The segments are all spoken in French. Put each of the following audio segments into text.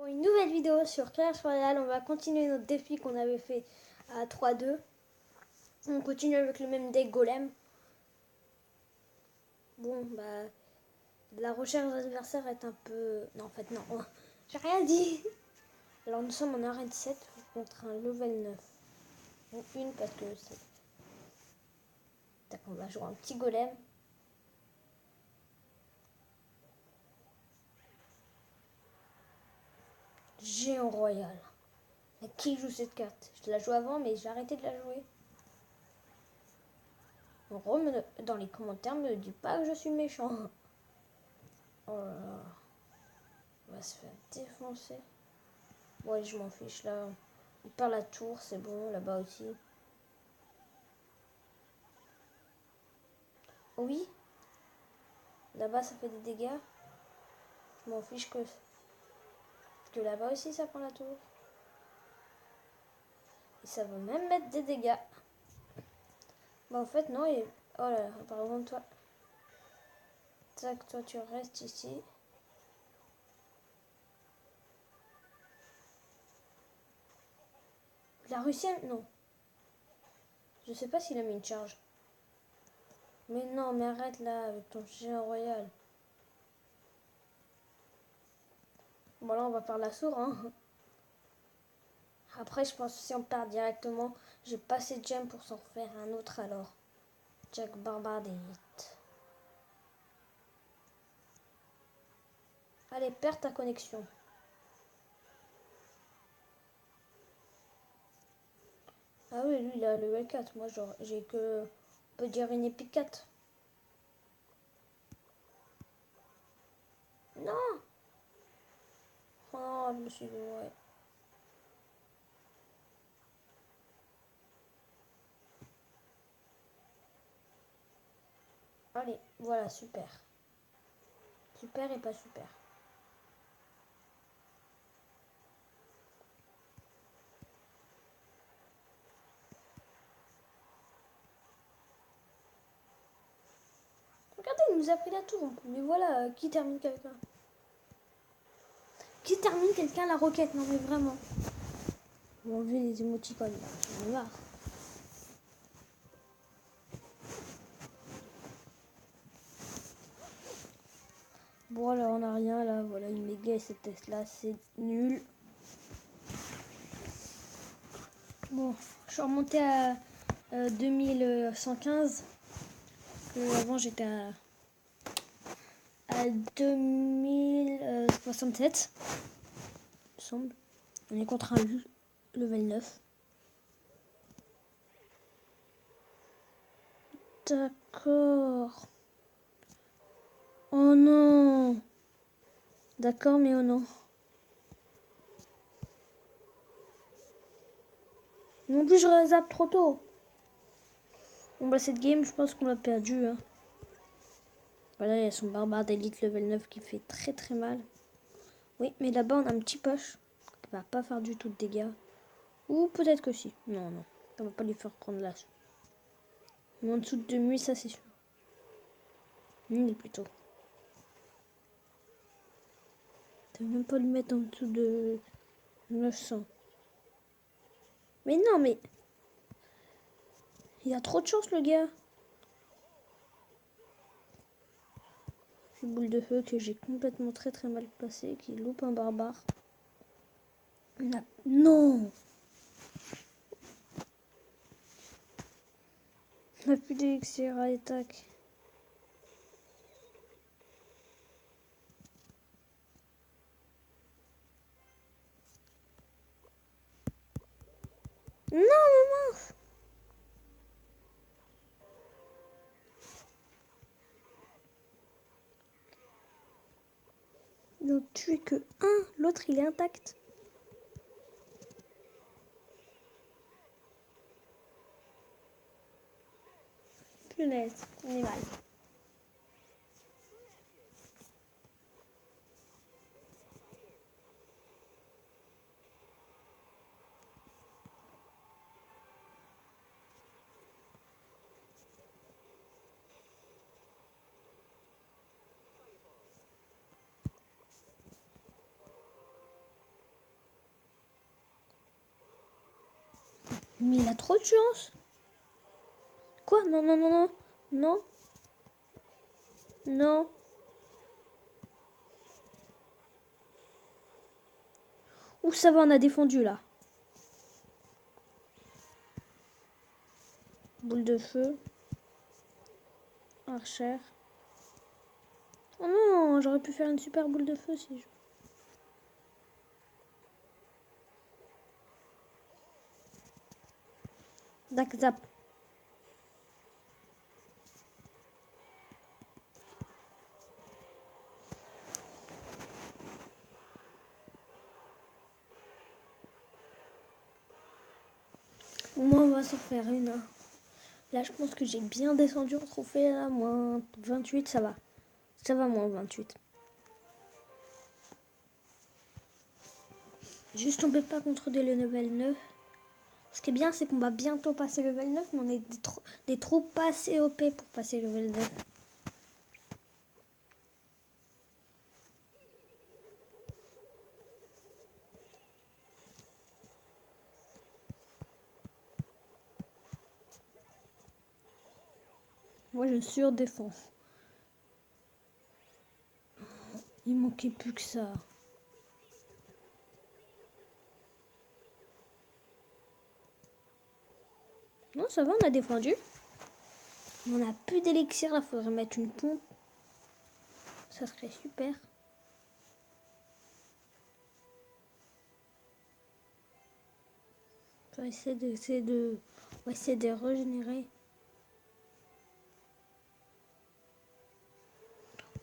Pour une nouvelle vidéo sur Clash Royale, on va continuer notre défi qu'on avait fait à 3-2. On continue avec le même deck golem. Bon, bah, la recherche d'adversaire est un peu... Non, en fait, non. J'ai rien dit. Alors, nous sommes en arène 7 contre un level 9. Donc, une parce que c'est... On va jouer un petit golem. Géant royal. Mais qui joue cette carte? Je la joue avant, mais j'ai arrêté de la jouer. Dans les commentaires, me dis pas que je suis méchant. Oh là là. On va se faire défoncer. Ouais, je m'en fiche là. Il perd la tour, c'est bon, là-bas aussi. Oui. Là-bas, ça fait des dégâts. Je m'en fiche que là-bas aussi, ça prend la tour. Et ça veut même mettre des dégâts. Bah, en fait, non. Et... Oh là là, par exemple, toi. Tac, toi, tu restes ici. Il a réussi à... Non. Je sais pas s'il a mis une charge. Mais non, mais arrête là, avec ton géant royal. Bon, là, on va faire la sourde, hein. Après, je pense que si on perd directement, j'ai pas assez de gemmes pour s'en faire un autre alors. Jack Barbare des 8. Allez, perds ta connexion. Ah oui, lui, il a le level 4. Moi, j'ai que... On peut dire une épique 4. Non. Oh, je me suis... Ouais. Allez, voilà, super. Super et pas super. Regardez, il nous a pris la tour. Mais voilà, qui termine quelqu'un? Qui termine quelqu'un la roquette? Non mais vraiment. On va enlever les émoticônes là. J'en ai marre. Bon là on a rien là. Voilà une méga et cette test là c'est nul. Bon, je suis remontée à 2115. Avant j'étais à 2067. Il me semble. On est contre un level 9. D'accord. Oh non. D'accord, mais oh non. Non plus, je zappe trop tôt. Bon, bah, cette game, je pense qu'on l'a perdu. Hein. Voilà, il y a son barbare d'élite level 9 qui fait très très mal. Oui, mais là-bas, on a un petit poche qui va pas faire du tout de dégâts. Ou peut-être que si. Non, non. Ça va pas lui faire prendre l'âge. Mais en dessous de 2000, ça c'est sûr. Plutôt. Ça va même pas lui mettre en dessous de 900. Mais non, mais... Il a trop de chance, le gars. Une boule de feu que j'ai complètement très très mal placée, qui loupe un barbare. Non. On n'a plus d'élixir à attaque. Non, mais mince. Ils ont tué que un, l'autre il est intact. Punaise, on est mal. Mais il a trop de chance. Quoi? Non, non, non, non. Non. Non. Ouh, ça va, on a défendu là. Boule de feu. Archer. Oh non, j'aurais pu faire une super boule de feu si je... Dac zap. Moi, on va s'en faire une. Hein. Là, je pense que j'ai bien descendu en trophée. Là, moins 28, ça va. Ça va, moins 28. Juste, on peut pas contre des level 9. Ce qui est bien, c'est qu'on va bientôt passer level 9, mais on est des troupes pas assez OP pour passer level 9. Moi, je surdéfends. Il manquait plus que ça. Non, ça va, on a défendu. On n'a plus d'élixir, là, faudrait mettre une pompe. Ça serait super. On va essayer on va essayer de régénérer.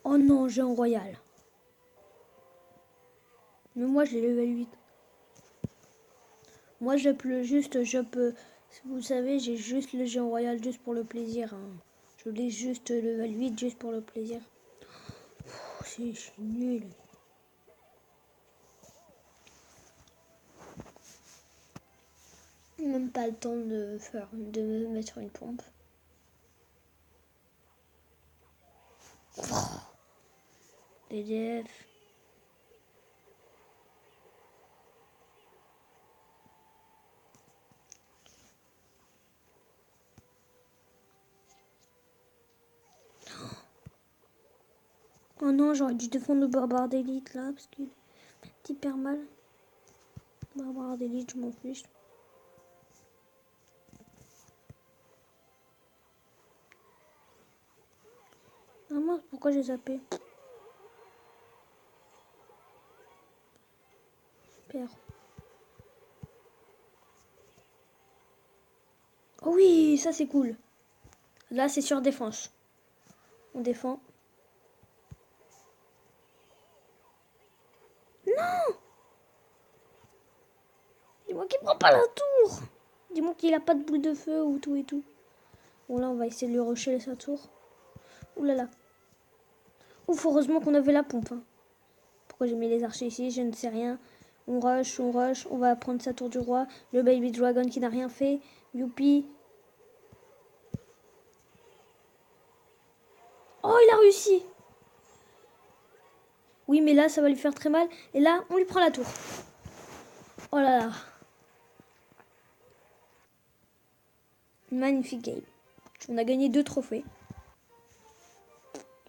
Oh non, j'ai un royal. Mais moi, j'ai level 8. Moi, je peux... Vous savez, j'ai juste le géant royal juste pour le plaisir. Hein. Je l'ai juste level 8 juste pour le plaisir. Je suis nul. Même pas le temps de me mettre une pompe. DDF. Oh non, j'aurais dû défendre le barbare d'élite là, parce qu'il est hyper mal. Barbare d'élite, je m'en fiche. Ah mince, pourquoi j'ai zappé? Super. Oh oui, ça c'est cool. Là, c'est sur défense. On défend. Non! Dis-moi qu'il prend pas la tour. Dis-moi qu'il a pas de boule de feu ou tout et tout. Bon, là, on va essayer de lui rusher sa tour. Ouh là là. Ouf, heureusement qu'on avait la pompe. Hein. Pourquoi j'ai mis les archers ici? Je ne sais rien. On rush, on rush. On va prendre sa tour du roi. Le baby dragon qui n'a rien fait. Youpi. Oh, il a réussi. Oui, mais là, ça va lui faire très mal. Et là, on lui prend la tour. Oh là là. Magnifique game. On a gagné 2 trophées.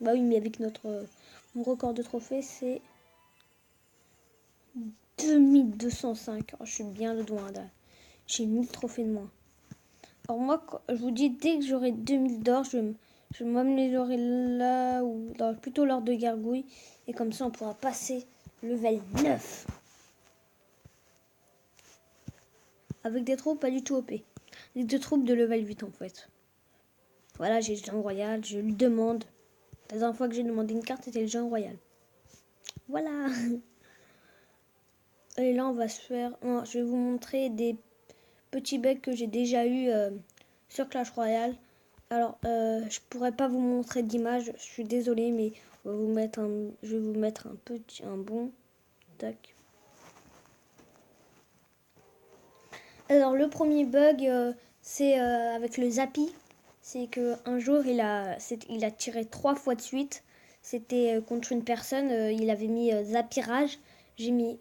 Bah oui, mais avec mon record de trophées, c'est 2205. Oh, je suis bien le doigt. J'ai 1000 trophées de moins. Alors moi, je vous dis, dès que j'aurai 2000 d'or, je vais m'améliorer là, ou plutôt l'ordre de gargouille. Et comme ça, on pourra passer level 9. Avec des troupes pas du tout OP. Avec des troupes de level 8 en fait. Voilà, j'ai le géant royal, je lui demande. La dernière fois que j'ai demandé une carte, c'était le géant royal. Voilà. Et là, on va se faire... Non, je vais vous montrer des petits bugs que j'ai déjà eu sur Clash Royale. Alors, je pourrais pas vous montrer d'image, je suis désolée, mais je vais vous mettre un bon. Tac. Alors, le premier bug, c'est avec le Zappi. C'est qu'un jour, il a tiré 3 fois de suite. C'était contre une personne, il avait mis Zappirage. J'ai mis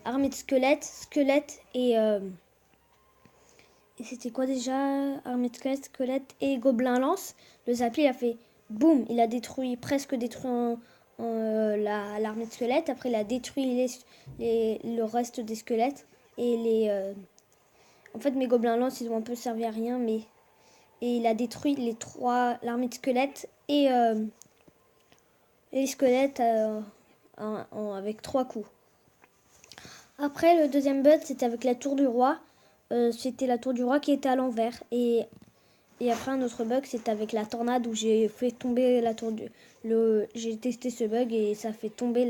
armée de squelettes et c'était quoi déjà? Armée de squelettes et gobelin lance. Le Zapli a fait boum, il a presque détruit l'armée de squelettes. Après, il a détruit le reste des squelettes. Et en fait, mes gobelins lance, ils ont un peu servi à rien, mais. Et il a détruit l'armée de squelettes et les squelettes avec 3 coups. Après, le deuxième bug, c'était avec la tour du roi. C'était la tour du roi qui était à l'envers. Et après, un autre bug, c'était avec la tornade où j'ai fait tomber la tour du... J'ai testé ce bug et ça fait tomber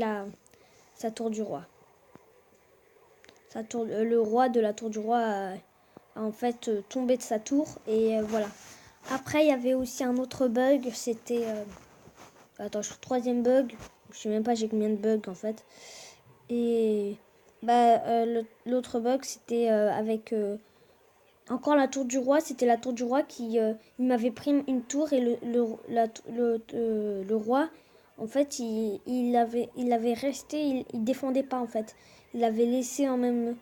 sa tour du roi. Le roi de la tour du roi a en fait tombé de sa tour. Et voilà. Après, il y avait aussi un autre bug. C'était... Attends, je suis au troisième bug. Je sais même pas j'ai combien de bugs en fait. Et l'autre bug, c'était avec... encore la tour du roi, c'était la tour du roi qui il m'avait pris une tour et le roi, en fait, il avait resté, il défendait pas en fait. Il avait laissé en même,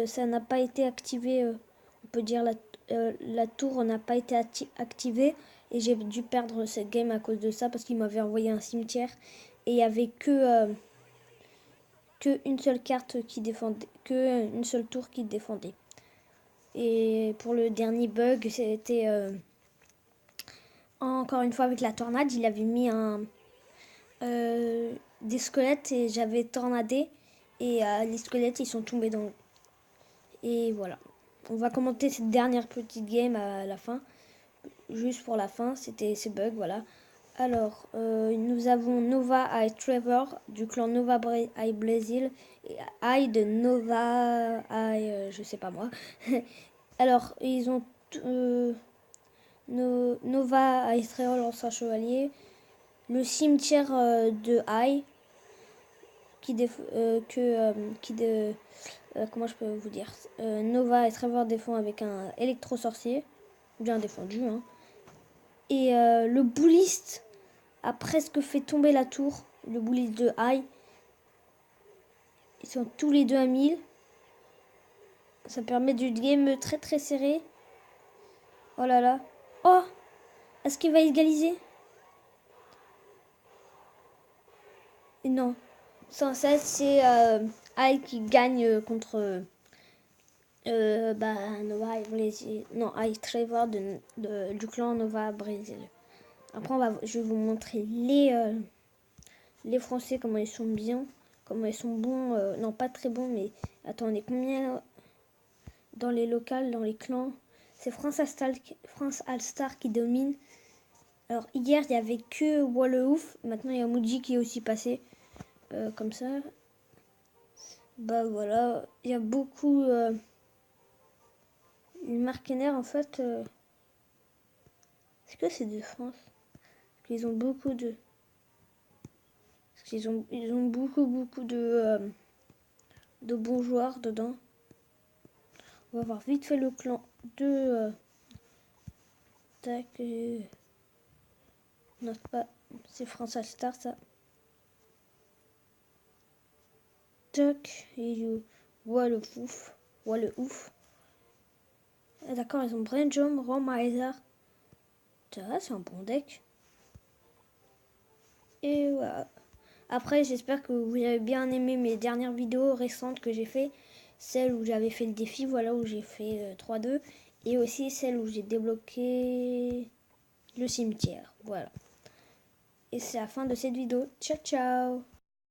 ça n'a pas été activé. On peut dire la tour n'a pas été activée et j'ai dû perdre cette game à cause de ça parce qu'il m'avait envoyé un cimetière et il y avait que une seule carte qui défendait, que une seule tour qui défendait. Et pour le dernier bug, c'était encore une fois avec la tornade. Il avait mis des squelettes et j'avais tornadé. Et les squelettes, ils sont tombés dans l'eau. Et voilà. On va commenter cette dernière petite game à la fin. Juste pour la fin, c'était ces bugs, voilà. Alors, nous avons Nova et Trevor du clan Nova I Blazil et I de Nova I, je sais pas moi. Alors, ils ont Nova I Trevor lance un chevalier, le cimetière de I comment je peux vous dire, Nova et Trevor défend avec un électro-sorcier, bien défendu, hein. Et le bouliste a presque fait tomber la tour, le bouliste de I. Ils sont tous les deux à 1000. Ça permet du game très très serré. Oh là là. Oh, est-ce qu'il va égaliser? Et non. 116, c'est I qui gagne contre Nova et Brésil. Non, I Trevor du clan Nova Brésil. Après, je vais vous montrer les Français, comment ils sont bien, comment ils sont bons. Non, pas très bons, mais attendez, combien dans les locales, dans les clans? C'est France All-Star qui domine. Alors, hier, il n'y avait que Walleouf. Maintenant, il y a Moody qui est aussi passé. Comme ça. Bah voilà, il y a beaucoup... les mercenaires, en fait... Est-ce que c'est de France? Parce qu'ils ont beaucoup de... Parce qu'ils ont beaucoup de bons joueurs dedans. On va voir vite fait le clan de... tac... non, pas... C'est France All-Star, ça. Tac, et Walleouf. Ah, d'accord, ils ont Brenjom, Romizer. C'est un bon deck. Et voilà. Après, j'espère que vous avez bien aimé mes dernières vidéos récentes que j'ai fait. Celle où j'avais fait le défi, voilà, où j'ai fait 3-2. Et aussi celle où j'ai débloqué le cimetière. Voilà. Et c'est la fin de cette vidéo. Ciao, ciao!